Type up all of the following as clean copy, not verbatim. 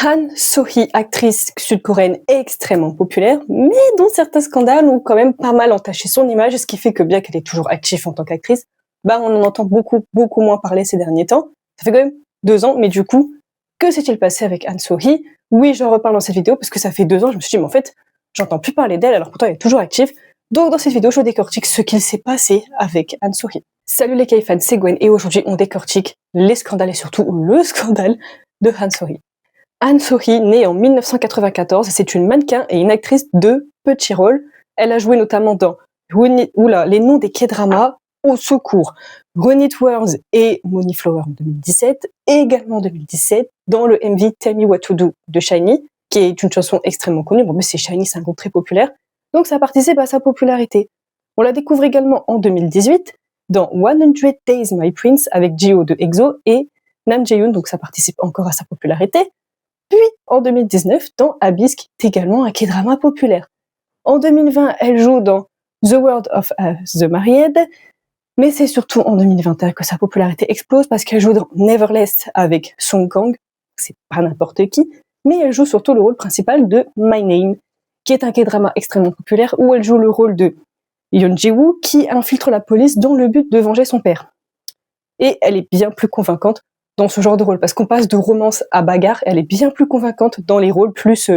Han So-hee, actrice sud-coréenne extrêmement populaire, mais dont certains scandales ont quand même pas mal entaché son image, ce qui fait que bien qu'elle est toujours active en tant qu'actrice, on en entend beaucoup moins parler ces derniers temps. Ça fait quand même 2 ans, mais du coup, que s'est-il passé avec Han So-hee? Oui, j'en reparle dans cette vidéo, parce que ça fait 2 ans, je me suis dit, mais en fait, j'entends plus parler d'elle, alors pourtant elle est toujours active. Donc dans cette vidéo, je décortique ce qu'il s'est passé avec Han So-hee. Salut les K-fans, c'est Gwen, et aujourd'hui on décortique les scandales et surtout le scandale de Han So-hee. Han So-hee, née en 1994, c'est une mannequin et une actrice de petits rôles. Elle a joué notamment dans Les Noms des K-dramas, Au secours, Run It World et Money Flower en 2017, et également en 2017 dans le MV Tell Me What to Do de SHINee, qui est une chanson extrêmement connue. Bon, mais c'est SHINee, c'est un groupe très populaire, donc ça participe à sa popularité. On la découvre également en 2018 dans 100 Days My Prince avec Jihyo de EXO et Nam Jae-yoon, donc ça participe encore à sa popularité. Puis, en 2019, dans Abyss, qui est également un K-drama populaire. En 2020, elle joue dans The World of The Married, mais c'est surtout en 2021 que sa popularité explose parce qu'elle joue dans Neverless avec Song Kang, c'est pas n'importe qui, mais elle joue surtout le rôle principal de My Name, qui est un K-drama extrêmement populaire où elle joue le rôle de Yeon Ji-woo qui infiltre la police dans le but de venger son père. Et elle est bien plus convaincante dans ce genre de rôle, parce qu'on passe de romance à bagarre, elle est bien plus convaincante dans les rôles plus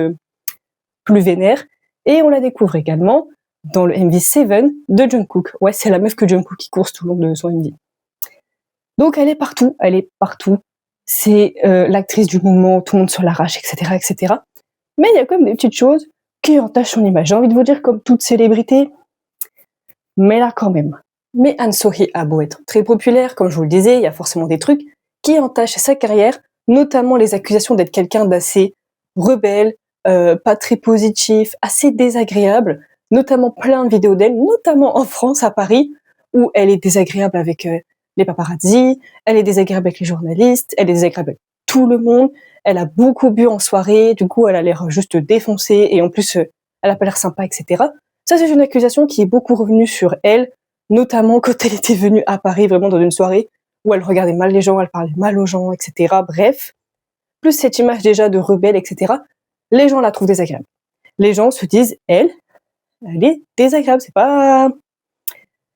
vénères, et on la découvre également dans le MV Seven de Jungkook. Ouais, c'est la meuf que Jungkook qui course tout le long de son MV. Donc elle est partout, c'est l'actrice du moment, tout le monde se l'arrache, etc. Mais il y a quand même des petites choses qui entachent son image. J'ai envie de vous dire, comme toute célébrité, mais là quand même. Mais Han So-hee a beau être très populaire, comme je vous le disais, il y a forcément des trucs qui entachent sa carrière, notamment les accusations d'être quelqu'un d'assez rebelle, pas très positif, assez désagréable, notamment plein de vidéos d'elle, notamment en France, à Paris, où elle est désagréable avec les paparazzis, elle est désagréable avec les journalistes, elle est désagréable avec tout le monde, elle a beaucoup bu en soirée, du coup elle a l'air juste défoncée, et en plus elle a pas l'air sympa, etc. Ça, c'est une accusation qui est beaucoup revenue sur elle, notamment quand elle était venue à Paris, vraiment dans une soirée où elle regardait mal les gens, elle parlait mal aux gens, etc. Bref, plus cette image déjà de rebelle, etc., les gens la trouvent désagréable. Les gens se disent, elle est désagréable, c'est pas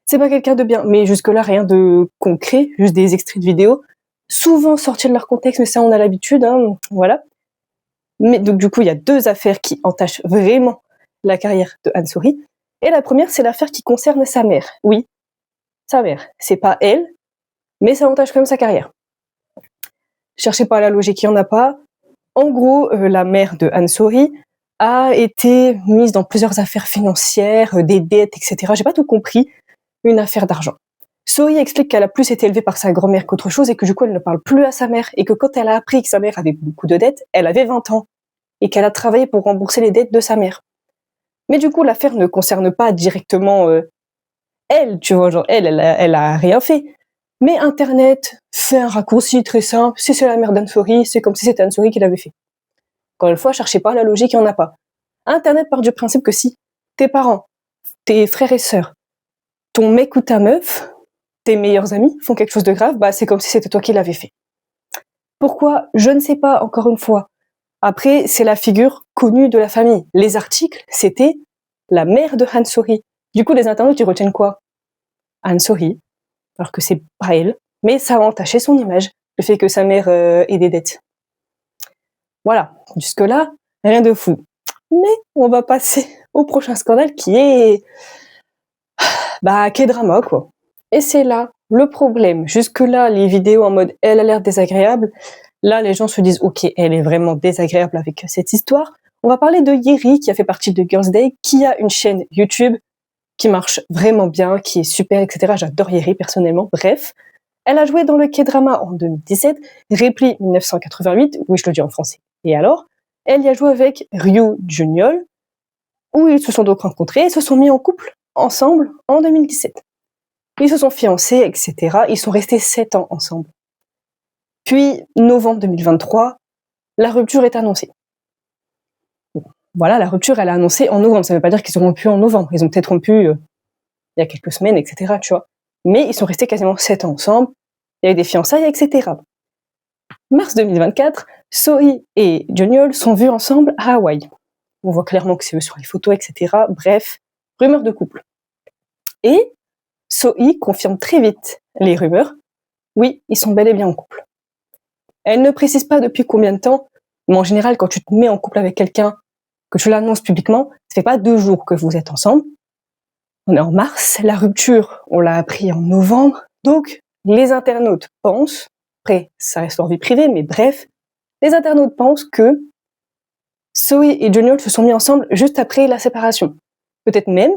quelqu'un de bien. Mais jusque-là, rien de concret, juste des extraits de vidéos, souvent sortis de leur contexte, mais ça, on a l'habitude, voilà. Mais donc, du coup, il y a 2 affaires qui entachent vraiment la carrière de Han So-hee. Et la première, c'est l'affaire qui concerne sa mère. Oui, sa mère. C'est pas elle, mais ça entache quand même sa carrière. Cherchez pas la logique, il n'y en a pas. En gros, la mère de Han So-hee a été mise dans plusieurs affaires financières, des dettes, etc. J'ai pas tout compris. Une affaire d'argent. So-hee explique qu'elle a plus été élevée par sa grand-mère qu'autre chose et que du coup elle ne parle plus à sa mère, et que quand elle a appris que sa mère avait beaucoup de dettes, elle avait 20 ans et qu'elle a travaillé pour rembourser les dettes de sa mère. Mais du coup, l'affaire ne concerne pas directement elle, tu vois, genre elle a rien fait. Mais Internet fait un raccourci très simple, si c'est la mère d'Han So-hee, c'est comme si c'était Han So-hee qui l'avait fait. Encore une fois, cherchez pas la logique, il n'y en a pas. Internet part du principe que si tes parents, tes frères et sœurs, ton mec ou ta meuf, tes meilleurs amis font quelque chose de grave, c'est comme si c'était toi qui l'avais fait. Pourquoi? Je ne sais pas, encore une fois. Après, c'est la figure connue de la famille. Les articles, c'était la mère de Han So-hee. Du coup, les internautes, ils retiennent quoi? Han So-hee, alors que c'est pas elle, mais ça a entaché son image, le fait que sa mère ait des dettes. Voilà, jusque-là, rien de fou. Mais on va passer au prochain scandale qui est K-drama, quoi. Et c'est là le problème. Jusque-là, les vidéos en mode elle a l'air désagréable, là les gens se disent ok, elle est vraiment désagréable avec cette histoire. On va parler de Yeri, qui a fait partie de Girls Day, qui a une chaîne YouTube qui marche vraiment bien, qui est super, etc. J'adore Yeri personnellement. Bref, elle a joué dans le K-drama en 2017, Reply 1988, oui je le dis en français. Et alors, elle y a joué avec Ryu Juniol, où ils se sont donc rencontrés et se sont mis en couple ensemble en 2017. Ils se sont fiancés, etc. Ils sont restés 7 ans ensemble. Puis, novembre 2023, la rupture est annoncée. Bon, voilà, la rupture, elle est annoncée en novembre. Ça ne veut pas dire qu'ils ont rompu en novembre. Ils ont peut-être rompu il y a quelques semaines, etc. Tu vois. Mais ils sont restés quasiment 7 ans ensemble. Il y a eu des fiançailles, etc. Mars 2024, Sohee et Jeonyeol sont vus ensemble à Hawaï. On voit clairement que c'est eux sur les photos, etc. Bref, rumeur de couple. Et Sohee confirme très vite les rumeurs. Oui, ils sont bel et bien en couple. Elle ne précise pas depuis combien de temps, mais en général, quand tu te mets en couple avec quelqu'un, que tu l'annonces publiquement, ça fait pas 2 jours que vous êtes ensemble. On est en mars, la rupture, on l'a appris en novembre, donc les internautes pensent, après ça reste leur vie privée, mais bref, les internautes pensent que Sohee et Jeonyeol se sont mis ensemble juste après la séparation. Peut-être même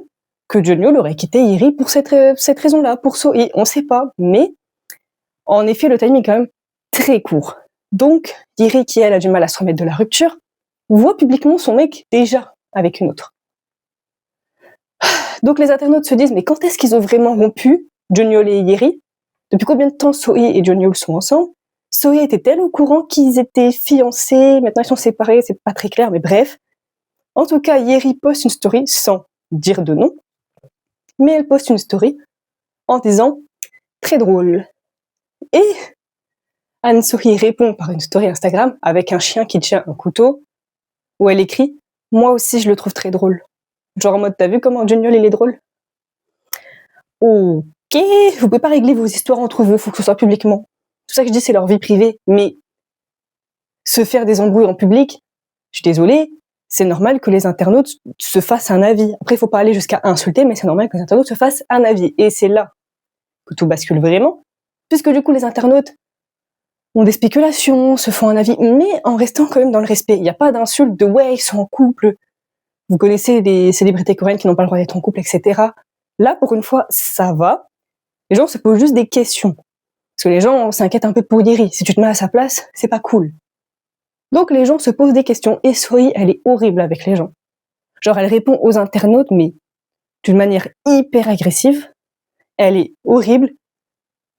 que Jeonyeol aurait quitté Iri pour cette raison-là, pour Sohee, on sait pas, mais en effet le timing est quand même très court. Donc Iri, qui elle a du mal à se remettre de la rupture, voit publiquement son mec déjà avec une autre. Donc les internautes se disent, mais quand est-ce qu'ils ont vraiment rompu, Jeonyeol et Iri? Depuis combien de temps Sohee et Jeonyeol sont ensemble? Sohee était-elle au courant qu'ils étaient fiancés? Maintenant ils sont séparés, c'est pas très clair, mais bref. En tout cas, Iri poste une story sans dire de nom, mais elle poste une story en disant « très drôle ». Et Han Sohee répond par une story Instagram avec un chien qui tient un couteau, où elle écrit « moi aussi je le trouve très drôle ». Genre en mode, t'as vu comment Jeonyeol il est drôle? Ok, vous pouvez pas régler vos histoires entre vous, faut que ce soit publiquement. C'est ça que je dis, c'est leur vie privée, mais se faire des embrouilles en public, je suis désolée, c'est normal que les internautes se fassent un avis. Après, il faut pas aller jusqu'à insulter, mais c'est normal que les internautes se fassent un avis. Et c'est là que tout bascule vraiment, puisque du coup, les internautes ont des spéculations, se font un avis, mais en restant quand même dans le respect. Il n'y a pas d'insulte de « ouais, ils sont en couple », vous connaissez des célébrités coréennes qui n'ont pas le droit d'être en couple, etc. Là, pour une fois, ça va. Les gens se posent juste des questions. Parce que les gens s'inquiètent un peu pour Iri. Si tu te mets à sa place, c'est pas cool. Donc les gens se posent des questions. Et Sohee, elle est horrible avec les gens. Genre, elle répond aux internautes, mais d'une manière hyper agressive. Elle est horrible.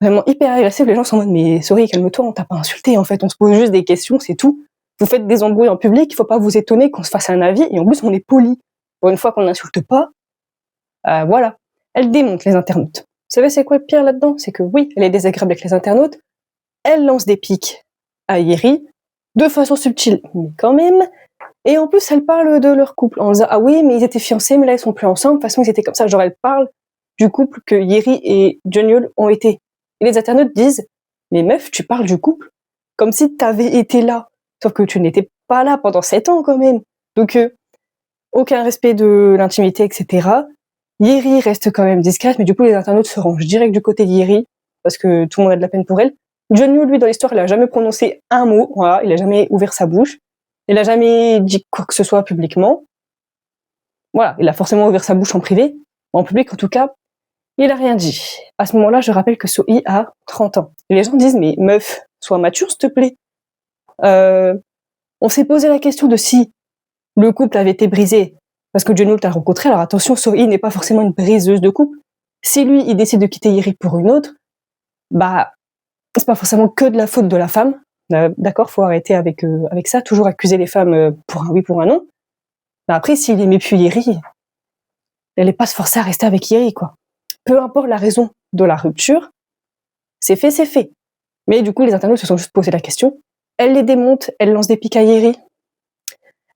Vraiment hyper agressive. Les gens sont en mode, mais Sohee, calme-toi, on t'a pas insulté, en fait. On se pose juste des questions, c'est tout. Vous faites des embrouilles en public, il faut pas vous étonner qu'on se fasse un avis. Et en plus, on est poli. Pour une fois qu'on n'insulte pas, voilà. Elle démonte les internautes. Vous savez c'est quoi le pire là-dedans? C'est que oui, elle est désagréable avec les internautes, elle lance des pics à Iri, de façon subtile, mais quand même, et en plus elle parle de leur couple, en disant « ah oui, mais ils étaient fiancés, mais là ils sont plus ensemble, de toute façon ils étaient comme ça », genre elle parle du couple que Iri et Jeonyeol ont été. Et les internautes disent « mais meuf, tu parles du couple comme si t'avais été là, sauf que tu n'étais pas là pendant 7 ans quand même. » Donc aucun respect de l'intimité, etc. Iri reste quand même discrète, mais du coup les internautes se rangent direct du côté d'Iri, parce que tout le monde a de la peine pour elle. Jeonyeol, lui, dans l'histoire, il a jamais prononcé un mot, voilà, il a jamais ouvert sa bouche, il a jamais dit quoi que ce soit publiquement. Voilà, il a forcément ouvert sa bouche en privé, en public en tout cas, il a rien dit. À ce moment-là, je rappelle que Sohee a 30 ans. Et les gens disent, mais meuf, sois mature s'il te plaît. On s'est posé la question de si le couple avait été brisé parce que Jeonyeol t'a rencontré. Alors attention, Sohee n'est pas forcément une briseuse de couple. Si lui, il décide de quitter Iri pour une autre, bah, c'est pas forcément que de la faute de la femme. D'accord, faut arrêter avec ça. Toujours accuser les femmes pour un oui, pour un non. Mais après, s'il aimait plus Iri, elle n'est pas se forcer à rester avec Iri, quoi. Peu importe la raison de la rupture, c'est fait, c'est fait. Mais du coup, les internautes se sont juste posé la question. Elle les démonte, elle lance des pics à Iri.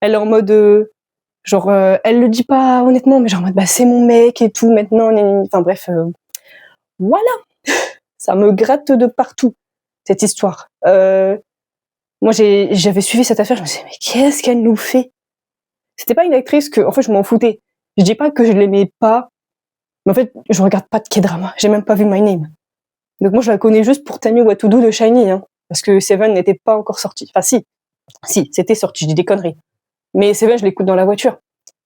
Elle est en mode, elle le dit pas honnêtement, mais genre en mode, bah c'est mon mec et tout, maintenant, enfin bref, voilà. Ça me gratte de partout, cette histoire. Moi, j'avais suivi cette affaire, je me disais, mais qu'est-ce qu'elle nous fait? C'était pas une actrice que, en fait, je m'en foutais. Je dis pas que je l'aimais pas, mais en fait, je regarde pas de K-drama. J'ai même pas vu My Name. Donc moi, je la connais juste pour Tell Me What to Do de Shiny, hein, parce que Seven n'était pas encore sorti. Enfin, si, c'était sorti, je dis des conneries. Mais Seven, je l'écoute dans la voiture.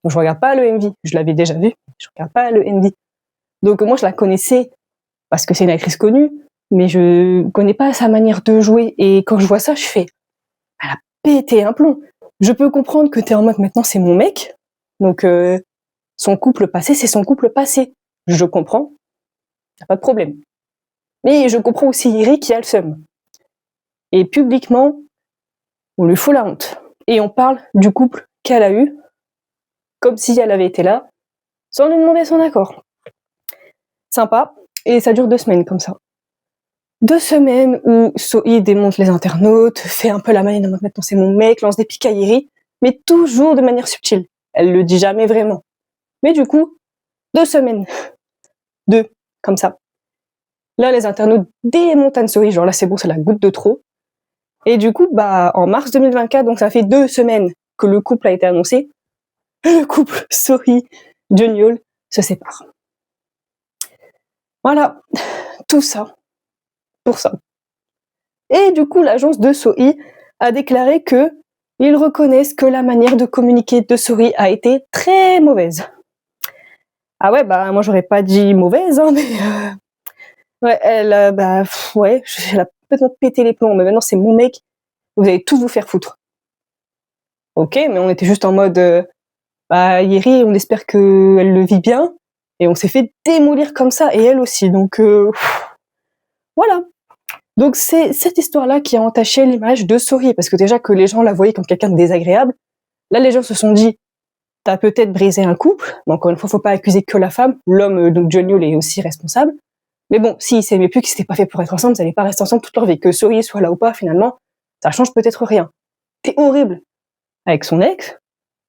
Donc je regarde pas le MV. Je l'avais déjà vu, je regarde pas le MV. Donc moi, je la connaissais parce que c'est une actrice connue, mais je connais pas sa manière de jouer. Et quand je vois ça, je fais, elle a pété un plomb. Je peux comprendre que t'es en mode maintenant c'est mon mec, donc son couple passé, c'est son couple passé. Je comprends, y a pas de problème. Mais je comprends aussi Iri qui a le seum. Et publiquement, on lui fout la honte. Et on parle du couple qu'elle a eu, comme si elle avait été là, sans lui demander son accord. Sympa, et ça dure 2 semaines comme ça. 2 semaines où Sohee démonte les internautes, fait un peu la maline en mode maintenant c'est mon mec, lance des pics à Yeri, mais toujours de manière subtile. Elle le dit jamais vraiment. Mais du coup, 2 semaines. 2, comme ça. Là, les internautes démontent Anne-Sohee, genre là c'est bon, c'est la goutte de trop. Et du coup, en mars 2024, donc ça fait 2 semaines que le couple a été annoncé, le couple Sohee, Jeonyeol se sépare. Voilà, tout ça pour ça. Et du coup, l'agence de Sohee a déclaré que ils reconnaissent que la manière de communiquer de Sohee a été très mauvaise. Ah ouais, moi j'aurais pas dit mauvaise, hein, mais ouais, elle a complètement pété les plombs. Mais maintenant c'est mon mec, vous allez tous vous faire foutre. Ok, mais on était juste en mode, Yeri, on espère qu'elle le vit bien, et on s'est fait démolir comme ça, et elle aussi. Donc voilà. Donc c'est cette histoire-là qui a entaché l'image de Sohee, parce que déjà que les gens la voyaient comme quelqu'un de désagréable, là les gens se sont dit, t'as peut-être brisé un couple, mais encore une fois, faut pas accuser que la femme, l'homme, donc Jeonyeol est aussi responsable, mais bon, s'ils s'aimaient plus, qu'ils s'étaient pas fait pour être ensemble, ils allaient pas rester ensemble toute leur vie, que Sohee soit là ou pas, finalement, ça change peut-être rien. T'es horrible avec son ex,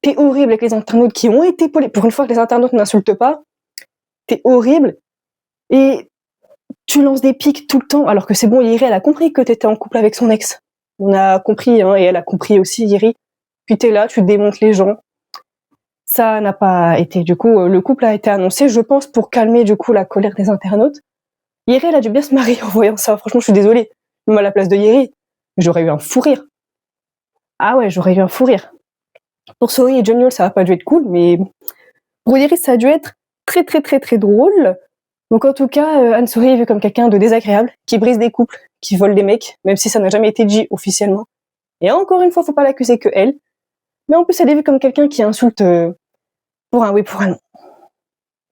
t'es horrible avec les internautes qui ont été polis, pour une fois que les internautes n'insultent pas, t'es horrible, et tu lances des pics tout le temps, alors que c'est bon, Yeri, elle a compris que t'étais en couple avec son ex. On a compris, hein, et elle a compris aussi, Yeri. Puis t'es là, tu démontes les gens. Ça n'a pas été, du coup, le couple a été annoncé, je pense, pour calmer, du coup, la colère des internautes. Yeri, elle a dû bien se marier en voyant ça. Franchement, je suis désolée. Même à la place de Yeri, j'aurais eu un fou rire. Ah ouais, j'aurais eu un fou rire. Pour Sohee et Jeonyeol, ça a pas dû être cool, mais pour Yeri, ça a dû être très, très, très, très drôle. Donc en tout cas, Anne-Sohee est vue comme quelqu'un de désagréable, qui brise des couples, qui vole des mecs, même si ça n'a jamais été dit officiellement. Et encore une fois, faut pas l'accuser que elle. Mais en plus, elle est vue comme quelqu'un qui insulte pour un oui, pour un non.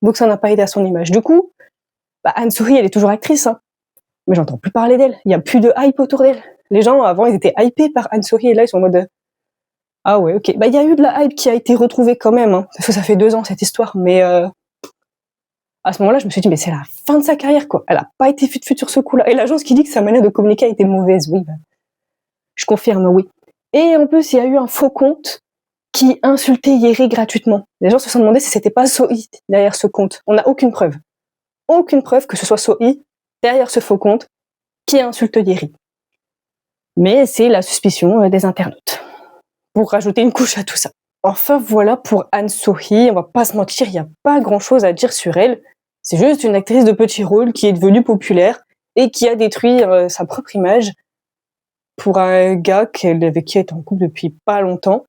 Donc ça n'a pas aidé à son image. Du coup, Anne-Sohee, elle est toujours actrice, hein. Mais j'entends plus parler d'elle. Il y a plus de hype autour d'elle. Les gens, avant, ils étaient hypés par Anne-Sohee, et là, ils sont en mode ah ouais, ok. Il y a eu de la hype qui a été retrouvée quand même, hein, parce que ça fait 2 ans, cette histoire, mais à ce moment-là, je me suis dit, mais c'est la fin de sa carrière, quoi. Elle a pas été fut sur ce coup-là. Et l'agence qui dit que sa manière de communiquer a été mauvaise, oui, je confirme, oui. Et en plus, il y a eu un faux compte qui insultait Yeri gratuitement. Les gens se sont demandé si c'était pas Sohee derrière ce compte. On n'a aucune preuve. Aucune preuve que ce soit Sohee derrière ce faux compte qui insulte Yeri. Mais c'est la suspicion des internautes. Pour rajouter une couche à tout ça. Enfin voilà pour Anne-Sohee, on va pas se mentir, il n'y a pas grand-chose à dire sur elle. C'est juste une actrice de petit rôle qui est devenue populaire et qui a détruit sa propre image pour un gars avec qui elle est en couple depuis pas longtemps,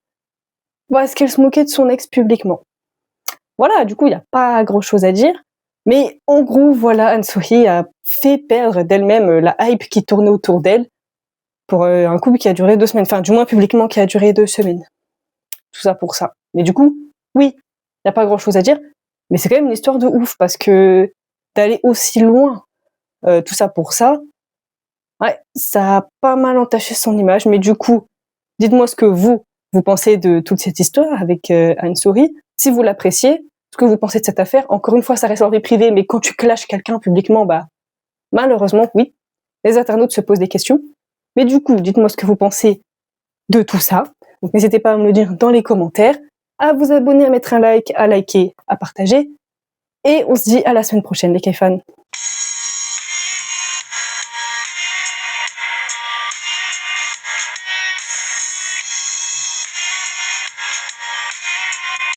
parce qu'elle se moquait de son ex publiquement. Voilà, du coup, il n'y a pas grand-chose à dire. Mais en gros, voilà, Anne-Sohee a fait perdre d'elle-même la hype qui tournait autour d'elle pour un couple qui a duré 2 semaines. Enfin, du moins publiquement, qui a duré 2 semaines. Tout ça pour ça. Mais du coup, oui, il n'y a pas grand-chose à dire. Mais c'est quand même une histoire de ouf, parce que d'aller aussi loin, tout ça pour ça, ouais, ça a pas mal entaché son image. Mais du coup, dites-moi ce que vous pensez de toute cette histoire avec Anne-Sohee. Si vous l'appréciez, ce que vous pensez de cette affaire. Encore une fois, ça reste en vie privée, mais quand tu clashes quelqu'un publiquement, malheureusement, oui, les internautes se posent des questions. Mais du coup, dites-moi ce que vous pensez de tout ça. Donc n'hésitez pas à me le dire dans les commentaires, à vous abonner, à mettre un like, à liker, à partager. Et on se dit à la semaine prochaine, les K-fans.